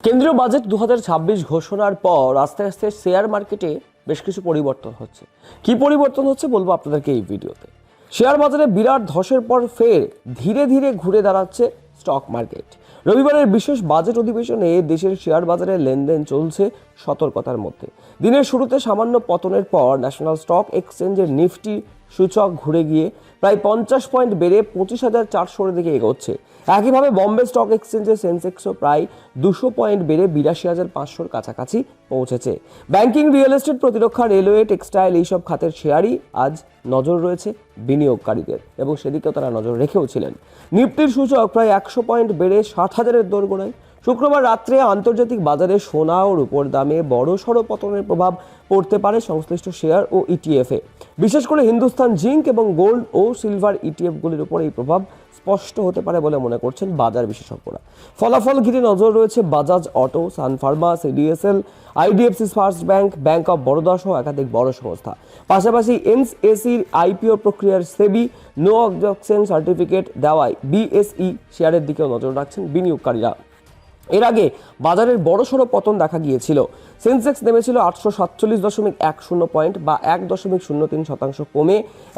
কেন্দ্রীয় বাজেট 2026 ঘোষণার পর আস্তে আস্তে শেয়ার মার্কেটে বেশ কিছু পরিবর্তন হচ্ছে। কি পরিবর্তন হচ্ছে বলবো আপনাদেরকে এই ভিডিওতে। শেয়ার বাজারে বিরাট ধসের পর ফের ধীরে ধীরে ঘুরে দাঁড়াচ্ছে স্টক মার্কেট। রবিবারের বিশেষ বাজেট অধিবেশনে দেশের শেয়ার বাজারে লেনদেন চলছে সতর্কতার মধ্যে। দিনের শুরুতে সামান্য পতনের পর ন্যাশনাল স্টক এক্সচেঞ্জের নিফটি সূচক ঘুরে গিয়ে প্রায় 50 পয়েন্ট বেড়ে 25,400 দিকে এগোচ্ছে। একইভাবে বম্বে স্টক এক্সচেঞ্জের সেন্সেক্সও প্রায় 200 পয়েন্ট বেড়ে 82,500 কাছাকাছি পৌঁছেছে। ব্যাংকিং, রিয়েল এস্টেট, প্রতিরক্ষা, রেলওয়ে, টেক্সটাইল এইসব খাতের শেয়ারই আজ নজর রয়েছে বিনিয়োগকারীদের, এবং সেদিকেও তারা নজর রেখেও ছিলেন। নিফটির সূচক প্রায় 100 পয়েন্ট বেড়ে 60,000-এর দোরগোড়ায়। শুক্রবার রাত্রে আন্তর্জাতিক বাজারে সোনা ও রূপোর দামে বড়সড় পতনের প্রভাব পড়তে পারে সংশ্লিষ্ট শেয়ার ও ইটিএফে। বিশেষ করে হিন্দুস্তান জিঙ্ক এবং গোল্ড ও সিলভার ইটিএফগুলির উপর এই প্রভাব স্পষ্ট হতে পারে বলে মনে করছেন বাজার বিশেষজ্ঞরা। ফলাফল ঘিরে নজর রয়েছে Bajaj Auto, Sun Pharma, CDSL, IDFC First Bank, Bank of Baroda সহ একাধিক বড় সংস্থা। পাশাপাশি এনএসইর আইপিও প্রক্রিয়ার সেবি নো অবজেকশন সার্টিফিকেট দেওয়ায় বিএসই শেয়ারের দিকেও নজর রাখছেন বিনিয়োগকারীরা। এর আগে বাজারের বড়সড় পতন দেখা গিয়েছিল। সেন্সেক্স নেমেছিল 847.10 পয়েন্ট বা 1.03% কমে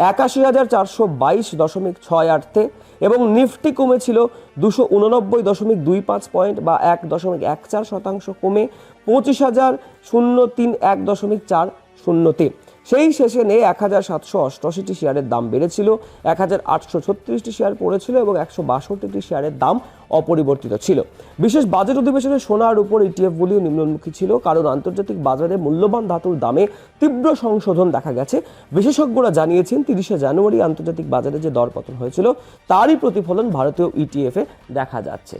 81,422.68 এবং নিফটি কমেছিল 289.25 পয়েন্ট বা 1.14% কমে 25,031.40 সেই সেশনে 1,788টি শেয়ারের দাম বেড়েছিল, 1,836টি শেয়ার পড়েছিল এবং 162টি শেয়ারের দাম অপরিবর্তিত ছিল। বিশেষ বাজেট অধিবেশনে সোনার উপর ইটিএফগুলিও নিম্নমুখী ছিল, কারণ আন্তর্জাতিক বাজারে মূল্যবান ধাতুর দামে তীব্র সংশোধন দেখা গেছে। বিশেষজ্ঞরা জানিয়েছেন 30শে জানুয়ারি আন্তর্জাতিক বাজারে যে দরপতন হয়েছিল তারই প্রতিফলন ভারতীয় ইটিএফে দেখা যাচ্ছে।